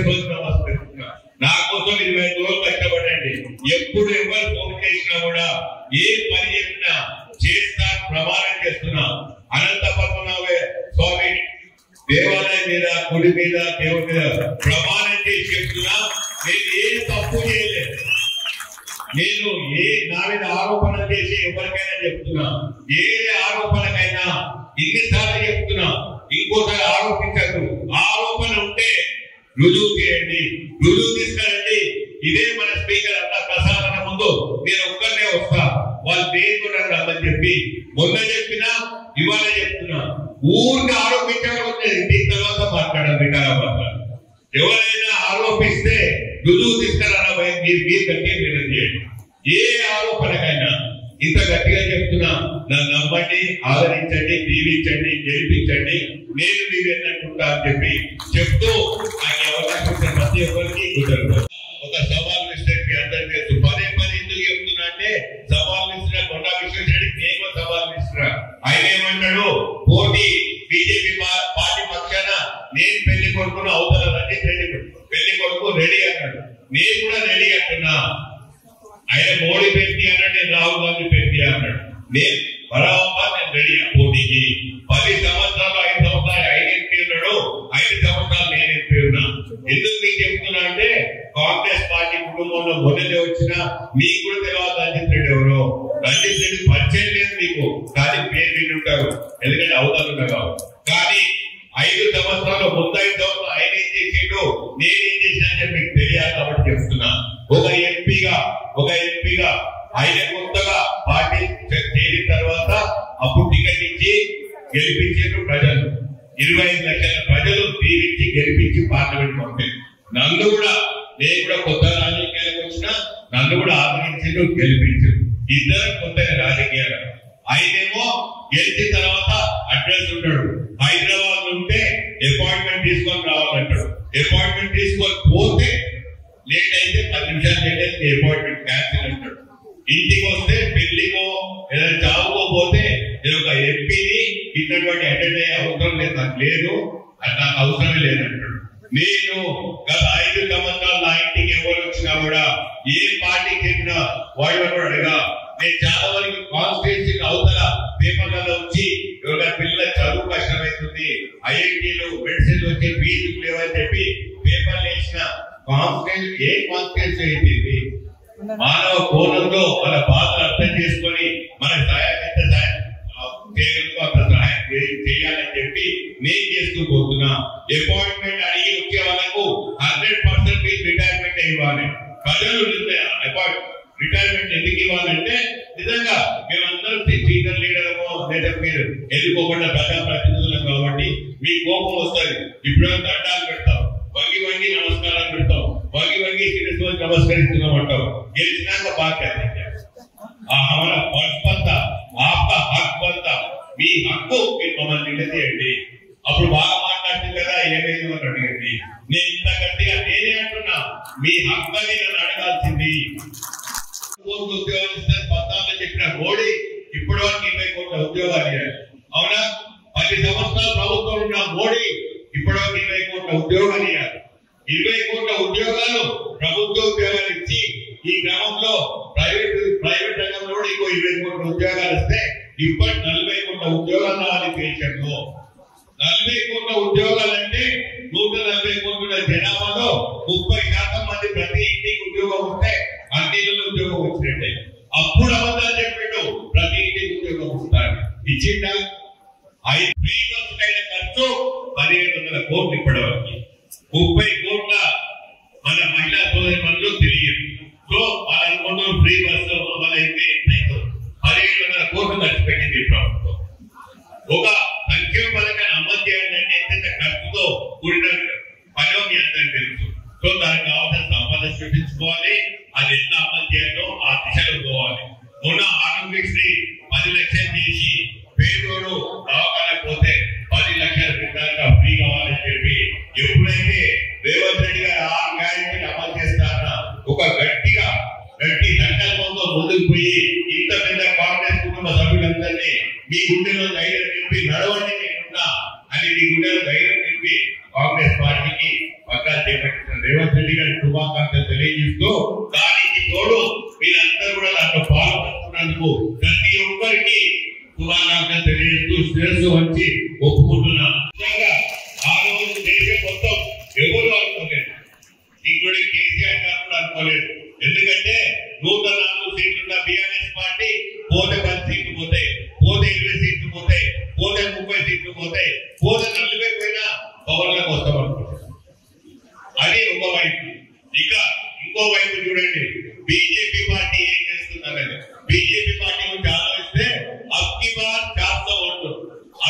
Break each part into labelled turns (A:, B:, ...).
A: శిరస్సు నమస్కరిస్తున్నా. నా కోసం 25 రోజులు కష్టపడండి. ఎప్పుడు ఎవరు ఫోన్ చేసినా కూడా ఏ పని చెప్పినా చేస్తా ప్రమాణం చేస్తున్నా. అనంత పద్మనాభ స్వామి దేవాలయం మీద, గుడి మీద, దేవుడి మీద ప్రమాణం చేసి చెప్తున్నా, నేను ఏ తప్పు చేయలేదు. నేను నా మీద ఆరోపణ చేసి ఎవరికైనా చెప్తున్నా, ఏ ఆరోపణకైనా ఇన్నిసార్లు చెప్తున్నా, ఇంకోసారి ఆరోపించదు. ఆరోపణ ఉంటే రుజువు చేయండి, రుజువు తీసుకురండి. ఇదే మన స్పీకర్ అంతా ప్రసాదన ముందు నేను ఒక్కనే వస్తా, వాళ్ళు దేనికుండా రమ్మని చెప్పి మొన్న చెప్పినా ఇవాళ చెప్తున్నా. ఊరికి ఆరోపించడం దీని తర్వాత మాట్లాడాలి. వికారాబాద్ ఎవరైనా ఆరోపిస్తే రుజువు తీసుకురా, మీరు గట్టిగా నిర్ణయం చేయండి. ఏ ఆరోపణకైనా ఇంత గట్టిగా చెప్తున్నా, నన్ను నమ్మండి, ఆదరించండి, దీవించండి, గెలిపించండి, నేను మీరేంటనుకుంటా అని చెప్పి చెప్తూ ఆయన అవకాశం ప్రతి ఒక్కరికి కుదరదు. ఒక సవాల్ విసిరే మీ అందరికీ తెలుసు. పదే ఎందుకు చెప్తున్నా అంటే, సవాల్ విసిరా కొండా విశ్వేశ్వరరెడ్డి నేను సవాల్ విసిరా. ఆయన ఏమంటాడు, పోటీ బీజేపీ పార్టీ పక్షాన నేను పెళ్లి కొడుకున్న అవతల రంజిత్ రెడ్డి పెళ్లి కొడుకు రెడీ అన్నాడు. నేను కూడా రెడీ అంటున్నా. ఆయన మోడీ పెట్టి అన్నాడు, నేను రాహుల్ గాంధీ పెట్టి అన్నాడు. నేను బరాబర్ నేను రెడీ పోటీకి. 10 సంవత్సరాలు 5 సంవత్సరాలు ఆయన ఎంపీ ఉన్నాడు, 5 సంవత్సరాలు నేను ఎంపీ ఉన్నా. ఎందుకు మీకు చెప్తున్నా అంటే, కాంగ్రెస్ పార్టీ కుటుంబంలో మొదటి వచ్చిన మీకు కూడా తెలియదు రంజిత్ రెడ్డి ఎవరు. రంజిత్ రెడ్డి పరిచయం లేదు మీకు, కానీ పేరు విని ఉంటారు, ఎందుకంటే అవతలు కానీ 5 సంవత్సరాలు ముందు 5 సంవత్సరాలు ఆయన ఏం చేసిండు, నేనేం చేసినా అని మీకు తెలియాలి కాబట్టి చెప్తున్నా. ఒక ఎంపీగా ఆయన కొత్తగా పార్టీ చేరిన తర్వాత అప్పుడు టికెట్ ఇచ్చి గెలిపించారు ప్రజలు. 25 లక్షల ప్రజలు దీవించి గెలిపించి పార్లమెంట్ పంపారు. నన్ను కూడా, నేను కూడా కొత్త రాజకీయాలకు వచ్చినా నన్ను కూడా ఆదరించారు, గెలిపించారు. ఇద్దరు కొత్త రాజకీయాలు. ఆయనేమో గెలిచిన తర్వాత అడ్రస్ ఉంటాడు, హైదరాబాద్ ఉంటే అపాయింట్మెంట్ తీసుకొని రావాలంటాడు. అపాయింట్మెంట్ తీసుకొని పోతే లేట్ అయితే 10 నిమిషాలు లేట్ అయితే అపాయింట్మెంట్ క్యాన్సిల్ అంటాడు. ఇంటికి వస్తే పెళ్లికో ఏదైనా జాబుకో పోతే నేను ఒక ఎంపీని ఇటువంటి అటెండ్ అయ్యే అవసరం లేదు, నాకు లేదు, అది నాకు అవసరమే లేదంటాడు. నేను గత 5 సంవత్సరాలు నా ఇంటికి ఎవరు వచ్చినా కూడా, ఏ పార్టీకి చెప్పినా వాళ్ళు అడగా, నేను చాలా వరకు కాన్స్టిట్యూన్సీ అవతల పేపర్లలో వచ్చి ఎవరైనా పిల్లల చదువు కష్టమవుతుంది, ఐఐటీలు మెడిసిన్ వచ్చి ఫీజులు లేవని చెప్పి పేపర్లు వేసిన కాన్స్టిట్యూన్సీ ఏ కాన్స్టిట్యూన్సీ అయిపోయింది. మానవ కోణంలో మన బాధను అర్థం చేసుకొని మన సహాయం ఎంత సహాయం చేయగలతో అంత సహాయం చేయాలని చెప్పి నేను చేస్తూ పోతున్నా. అపాయింట్మెంట్ అడిగి వచ్చే వాళ్ళకు 100% రిటైర్మెంట్ ఇవ్వాలి. ప్రజలు రిటైర్మెంట్ ఎందుకు ఇవ్వాలంటే, నిజంగా మేమందరం సీనియర్ లీడర్మో లేదా మీరు ఎదుర్కోకుండా ప్రజాప్రతినిధులం కాబట్టి మీ కోపం వస్తుంది. ఇప్పుడు దండాలు పెడతాం, వంగి నమస్కారాలు పెడతాం, వంగి శిరస్సు నమస్కరిస్తున్నాం అంటాం. గెలిచినాక బాధ్యత మీ హక్కు మీరు మమ్మల్ని నిలదీయండి. అప్పుడు బాగా మాట్లాడుతుంది కదా, ఏమైంది అని అడిగండి. నేను ఇంత గట్టిగా నేనే అంటున్నా, మీ హక్కు అని నన్ను అడగాల్సింది. ఉద్యోగాలు ఇస్తారు 14 చెప్పిన మోడీ ఇప్పటి వరకు 20 కోట్ల ఉద్యోగాలు ఇవ్వాలి. అవునా? 10 సంవత్సరాలు ప్రభుత్వం ఉన్న మోడీ ఇప్పటి వరకు 20 కోట్ల ఉద్యోగాలు ఇవ్వాలి. 20 కోట్ల ఉద్యోగాలు ప్రభుత్వ ఉద్యోగాలు ఇచ్చి ఈ గ్రామంలో ప్రైవేట్ రంగంలో ఇంకో 20 కోట్ల ఉద్యోగాలు ఇస్తే ఇప్పటి 40 కోట్ల ఉద్యోగాలు రావాలి దేశంలో. 40 కోట్ల ఉద్యోగాలు అంటే 140 కోట్ల జనాభాలో 30% మంది ప్రతి ఇంటికి ఉద్యోగం వస్తే అన్ని ఉద్యోగం వచ్చినట్టే. అప్పుడు అబద్ధాలు చెప్పాడు, ప్రతి ఇంటికి ఉద్యోగం వస్తాడు. ఇచ్చిందా? 5 ఫ్రీ బస్ అయిన ఖర్చు 1700 కోట్లు ఇప్పటివరకు. 30 కోట్ల మన మహిళా సోదరి మనలో తెలియదు. సో వాళ్ళు అనుకుంటారు ఫ్రీ బస్సు అమలైతే ఎంతైందో 1700 కోట్లు ఖర్చు పెట్టింది ప్రభుత్వం. ఒక సంక్షేమ పథకాన్ని అమలు చేయాలంటే ఎంత ఖర్చుతో కూడిన పని మీ అందరికీ తెలుసు. సో దానికి కావాల్సిన సంపద సృష్టించుకోవాలి, అది ఎంత అమలు చేయాలో ఆ దిశలో పోవాలి. మొన్న ఆరోగ్యశ్రీ 10 లక్షలు చేసి పేదోడు దవాఖానకు పోతే 10 లక్షల రూపాయలుగా ఫ్రీ కావాలని చెప్పి ఎప్పుడైతే రేవంత్ రెడ్డి గారు 6 గ్యారెంటీలు అమలు చేస్తారన్న ఒక గట్టి సంకల్పంతో ముందుకు పోయి ఇంత పెద్ద కాంగ్రెస్ కుటుంబ సభ్యులందరినీ మీ గుండెలో ధైర్యం నింపి నడవండి నేనున్నా అని మీ గుండెలో ధైర్యం నింపి కాంగ్రెస్ పార్టీకి పగ్గాలు చేపట్టిన రేవంత్ రెడ్డి గారి శుభాకాంక్షలు తెలియజేస్తూ దానికి తోడు మీరందరూ కూడా దాంట్లో పాల్గొంటున్నందుకు ప్రతి ఒక్కరికి శుభాకాంక్షలు తెలియజేస్తూ శిరస్సు వచ్చి ఒప్పుకుంటున్నాను. ఆ రోజు దేశం మొత్తం ఎవరు అనుకోలేదు, ఇంక్లూడింగ్ కేసీఆర్ గారు కూడా అనుకోలేదు. ఎందుకంటే 104 సీట్లున్న బీఆర్ఎస్ పార్టీ పోతే 10 సీట్లు పోతాయి, పోతే 20 సీట్లు పోతాయి, పోతే 30 సీట్లు పోతాయి, పోతే 40 పోయినా పవర్లకు వస్తాం అనుకుంటున్నాం. అది ఒక వైపు. ఇక ఇంకో వైపు చూడండి, బీజేపీ పార్టీ ఏం చేస్తున్నారని. బీజేపీ పార్టీ గురించి ఆలోచిస్తే అబ్కి బార్ 400 ఓట్లు,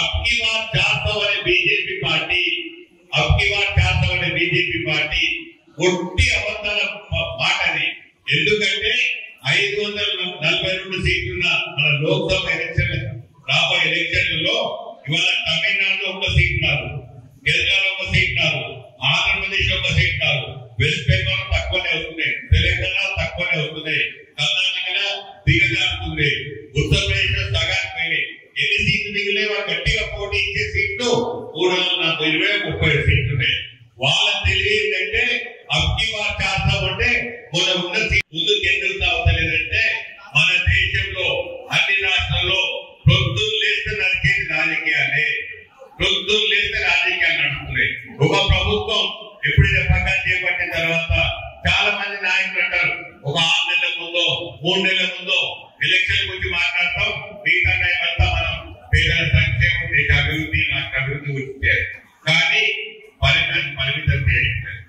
A: అబ్కి బార్ 400 అనే బీజేపీ పార్టీ, అబ్కి బార్ 400 అనే బీజేపీ పార్టీ ఒట్టి అబద్ధాల మాటని. ఎందుకంటే 542 సీట్లున్న మన లోక్సభ ఎలక్షన్ రాబోయే ఎలక్షన్లలో ఇవాళ తమిళనాడులో ఒక సీట్ రాదు, కేరళలో ఒక సీట్ రాదు, ఆంధ్రప్రదేశ్ లో ఒక సీట్ రాదు, వెస్ట్ బెంగాల్ తక్కువనే వస్తుంది, తెలంగాణ తక్కువనే వస్తుంది, కర్ణాటక దిగజారుతుంది, ఉత్తరప్రదేశ్ లో సగానికి పోయినాయి. ఎన్ని సీట్లు మిగిలే వాళ్ళు గట్టిగా పోటీ ఇచ్చే సీట్లు 320-30 సీట్లు ఉన్నాయి. వాళ్ళ తెలియదంటే అబ్కి బార్ 400 అంటే మన ఉన్న ముందుకు ఎందుకు సాగుతలేదంటే మన దేశంలో అన్ని రాష్ట్రాల్లో ప్రొద్దులు లేస్తే నడిచేది రాజకీయాలే, ప్రొద్దులు లేస్తే రాజకీయాలు నడుస్తున్నాయి. ఒక ప్రభుత్వం ఎప్పుడైతే పక్కన చేపట్టిన తర్వాత చాలా మంది నాయకులు అంటారు, ఒక 6 నెలల ముందో 3 నెలల ముందో ఎలక్షన్ గురించి మాట్లాడతాం, మిగతా టైం అంతా మనం పేదల సంక్షేమం, దేశ అభివృద్ధి, రాష్ట్ర అభివృద్ధి గురించి. కానీ పరిమితం చేయట్లేదు.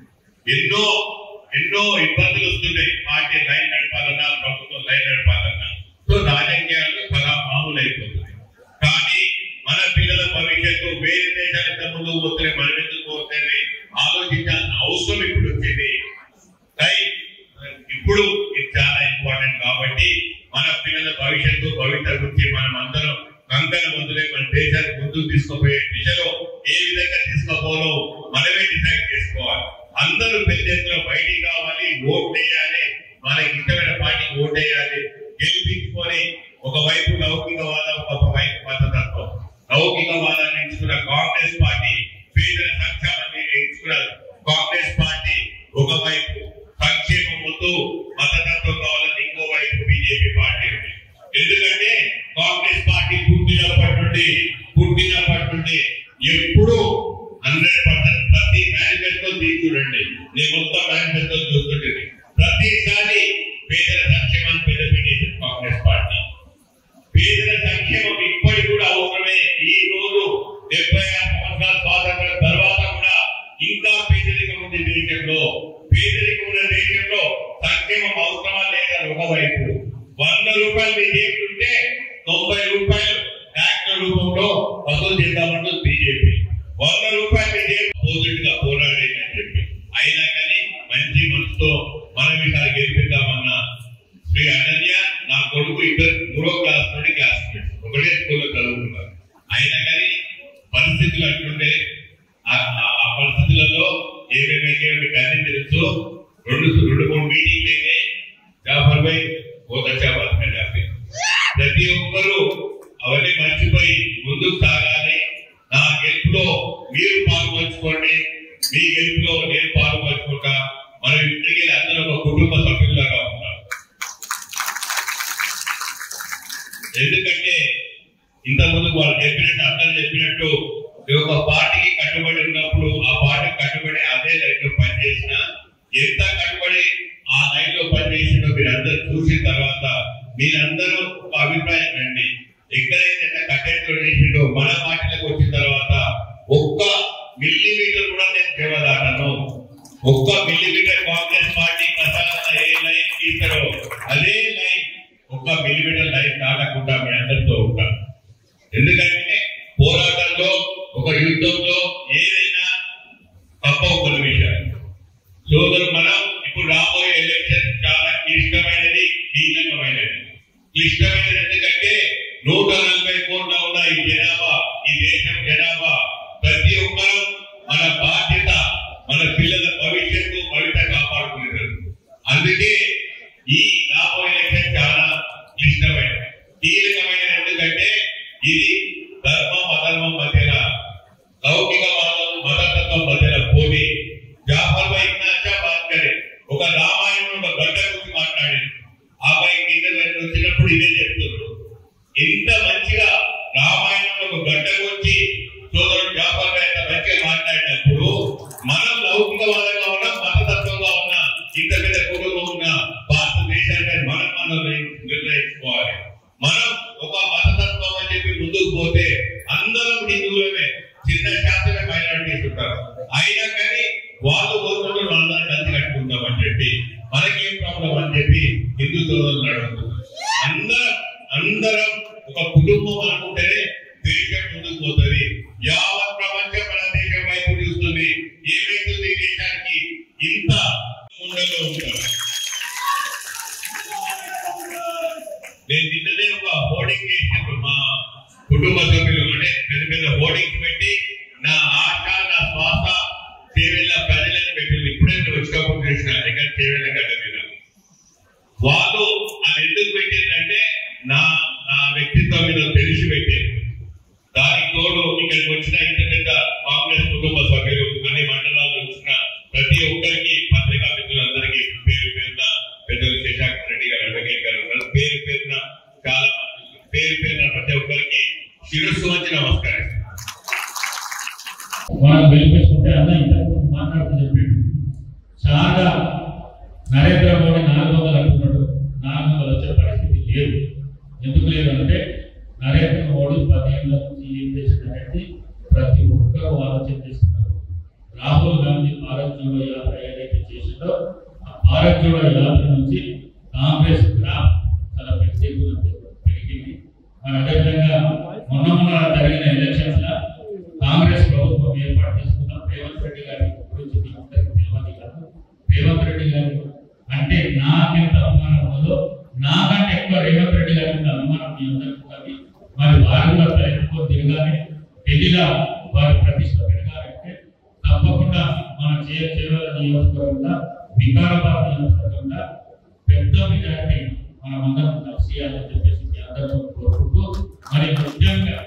A: ఎన్నో ఇబ్బందులు వస్తున్నాయి. పార్టీ లైన్ నడపాలన్నా, ప్రభుత్వం లైన్ నడపాలన్నా. సో రాజకీయాలు చాలా మామూలు అయిపోతుంది. కానీ మన పిల్లల భవిష్యత్తు వేరే దేశాలకు ముందు పోతే మనం ఎందుకు పోతే ఆలోచించాల్సిన అవసరం ఇప్పుడు వచ్చింది. ఇప్పుడు ఇది చాలా ఇంపార్టెంట్. కాబట్టి మన పిల్లల భవిష్యత్తు భవిష్యత్తు గురించి మనం అందరం కంకణ ముందులే మన దేశాన్ని ముందుకు తీసుకుపోయే దిశలో ఏ విధంగా తీసుకోవాలో మనమే డిసైడ్ చేసుకోవాలి. అందరూ పెద్ద ఎత్తున బయటికి రావాలి, ఓట్ వేయాలి, మనకి ఇష్టమైన పార్టీకి ఓట్ వేయాలి, గెలిపించుకొని ఒకవైపు లౌకికవాదం, ఒకవైపు మతతత్వం. లౌకికవాదాన్ని ఎంచుకున్న కాంగ్రెస్ పార్టీ, పేదల సంక్షేమాన్ని ఎంచుకున్న కాంగ్రెస్ పార్టీ ఒకవైపు, సంక్షేమం ముందు మతతత్వం కావాలని ఇంకోవైపు బీజేపీ పార్టీ. ఎందుకంటే కాంగ్రెస్ పార్టీ పుట్టినప్పటి నుండి ఎప్పుడు 100% ప్రతి మేనిఫెస్టో చూడండి, నేను మొత్తం మేనిఫెస్టో చూస్తుంటుంది, ప్రతిసారి పేదల సంక్షేమాన్ని పెద్దపీట కాంగ్రెస్ పార్టీ. పేదల సంక్షేమం ఇప్పటికి కూడా అవసరమే. ఈ రోజు 76 సంవత్సరాల స్వాతంత్రం తర్వాత కూడా ఇంకా పేదరికం ఉంది దేశంలో. పేదరికం ఉన్న దేశంలో సంక్షేమం అవసరమా లేదా? ఒకవైపు 100 రూపాయలు మీ జేబులు ఉంటే 90 రూపాయలు ట్యాక్స్ రూపంలో వసూలు చేద్దామంటుంది బీజేపీ. 100 రూపాయలు మీ జేబు పోజిట్గా పోరాడేది అని చెప్పి, అయినా కానీ మంచి మనసుతో మనం ఇక్కడ గెలిపిద్దామన్నా శ్రీ అనన్య, నా కొడుకు ఇద్దరు 3వ క్లాస్ నుండి క్లాస్మేట్స్, ఒకటే స్కూల్లో చదువుకున్నారు. అయినా కానీ పరిస్థితులు అంటుంటే ఆ పరిస్థితులలో ఏమేమైతే అన్ని తెలుసు. 2-3 మీటింగ్లు అయినాయి. జాఫర్ భాయ్ ప్రతి ఒక్కరూ అవన్నీ మర్చిపోయి ముందుకు సాగాలి. నా గెలుపులో మీరు పాల్పంచుకోండి, మీ గెలుపులో నేను పాల్పంచుకుంటా. మనం ఇంటికి అందరూ ఒక కుటుంబ సభ్యులుగా ఉంటాం. ఎందుకంటే ఇంతకుముందు వాళ్ళు చెప్పినట్టు, అందరూ చెప్పినట్టు ఒక పార్టీకి కట్టుబడి ఉన్నప్పుడు ఆ పార్టీకి కట్టుబడి అదే లైన్లో పనిచేసిన, ఎంత కట్టుబడి ఆ లైన్లో పనిచేసిందో మీరందరూ చూసిన తర్వాత మీరందరూ ఒక అభిప్రాయం రండి. ఎక్కడైతే కట్టెలు చేసిండో మన పార్టీలకు వచ్చిన తర్వాత 1 మిల్లీమీటర్ కూడా నేను దేవదాటను. 1 మిల్లీమీటర్ కాంగ్రెస్ పార్టీ ప్రసాదన ఏ లైన్ తీస్తారో అదే లైన్ 1 మిల్లీమీటర్ లైన్ దాటకుండా మీ అందరితో ఉంటాను. ఎందుకంటే పోరాటంలో, ఒక యుద్ధంలో ఏదైనా తప్పవు కొన్ని విషయాలు. సోదరు, మనం ఇప్పుడు రాబోయే ఎలక్షన్ చాలా క్లిష్టమైనది, కీలకమైనది. క్లిష్టమైనది ఎందుకంటే 140 కోట్ల ఉన్న ఈ జనాభా, ఈ దేశం జనాభా, ప్రతి ఒక్కరూ మన బాధ్యత మన పిల్లల భవిష్యత్తు భవిత కాపాడుకునేది. అందుకే ఈ రాబోయే ఎలక్షన్ చాలా క్లిష్టమైనది, కీలకమైనది. ఎందుకంటే ఇది ధర్మం అధర్మం మధ్యన, లౌకికవాదం మతతత్వం మధ్యన పోటీ. జాఫర్ భాయ్ చెప్పి మనకేం ప్రాబ్లం అని చెప్పి హిందూ సోదరులు అడుగుతున్నారు. అందరం ఒక కుటుంబం అనుకుంటేనే దేశం ముందుకు పోతుంది. యావత్ ప్రపంచం మన దేశం వైపు చూస్తుంది. ఏమైతుంది దేశానికి ఇంత ముందులో ఉంటారు. నేను నిన్ననే ఒక హోర్డింగ్ చేసినప్పుడు మా కుటుంబ సభ్యులు అంటే పెద్ద పెద్ద హోర్డింగ్స్ పెట్టి నా ఆశ నా శ్వాస చేవెళ్ళ ప్రజలను పెట్టింది. ఇప్పుడే వచ్చినప్పుడు చేసిన ఇక్కడ చేవెళ్ళ గడ్డ మీద వాళ్ళు అది ఎందుకు పెట్టేదంటే నా వ్యక్తిత్వం మీద తెలిసి పెట్టేది. దానికి తోడు ఇక్కడికి వచ్చిన ఇంత పెద్ద కాంగ్రెస్ కుటుంబ సభ్యులు అన్ని మండలాల్లో వచ్చిన ప్రతి ఒక్కరికి పత్రికా మిత్రులందరికీ పేరు పేరున పెద్దలు శేషాకర్ రెడ్డి గారు అడ్వకేట్ గారు ఉన్నారు. పేరు పేరున చాలా పేరు పేరున ప్రతి ఒక్కరికి శిరస్సు వచ్చి నమస్కారం.
B: మనం వెలిపించుకుంటే అన్న ఇంతకుముందు మాట్లాడుతూ చెప్పాడు చాలా నరేంద్ర మోడీ 400 అంటున్నాడు. 400 వచ్చే పరిస్థితి లేదు. ఎందుకు లేదంటే నరేంద్ర మోడీ 10 ఏళ్ళ నుంచి ఏం చేసిందంటే ప్రతి ఒక్కరూ ఆలోచన చేస్తున్నారు. రాహుల్ గాంధీ భారత్ జోడో యాత్ర ఏదైతే చేసిందో ఆ భారత్ జోడో యాత్ర నుంచి కాంగ్రెస్ గ్రాఫ్ చాలా పెరిగింది. మరి అదేవిధంగా మొన్న జరిగిన ఎలక్షన్స్ లో కాంగ్రెస్ ప్రభుత్వం ఏర్పాటు చేసుకున్న రేవంత్ రెడ్డి గారి గురించి మీకు అందరికీ తెలియదు కాదు. రేవంత్ రెడ్డి గారు అంటే నాకెంత అభిమానం ఉందో నాకంటే ఎక్కువ రేవంత్ రెడ్డి గారి అభిమానం మీ అందరికీ ఉంటుంది. మరి వారు కూడా ఎక్కువ తిరగాలి, ఢిల్లీలో వారి ప్రతిష్ట పెరగాలంటే తప్పకుండా మన చేవెళ్ళ నియోజకవర్గంగా వికారాబాద్ నియోజకవర్గంగా పెద్ద మెజారిటీ మనం అందరం కలిసి చేయాలని చెప్పేసి మీ అందరూ కోరుకుంటూ మరి ముఖ్యంగా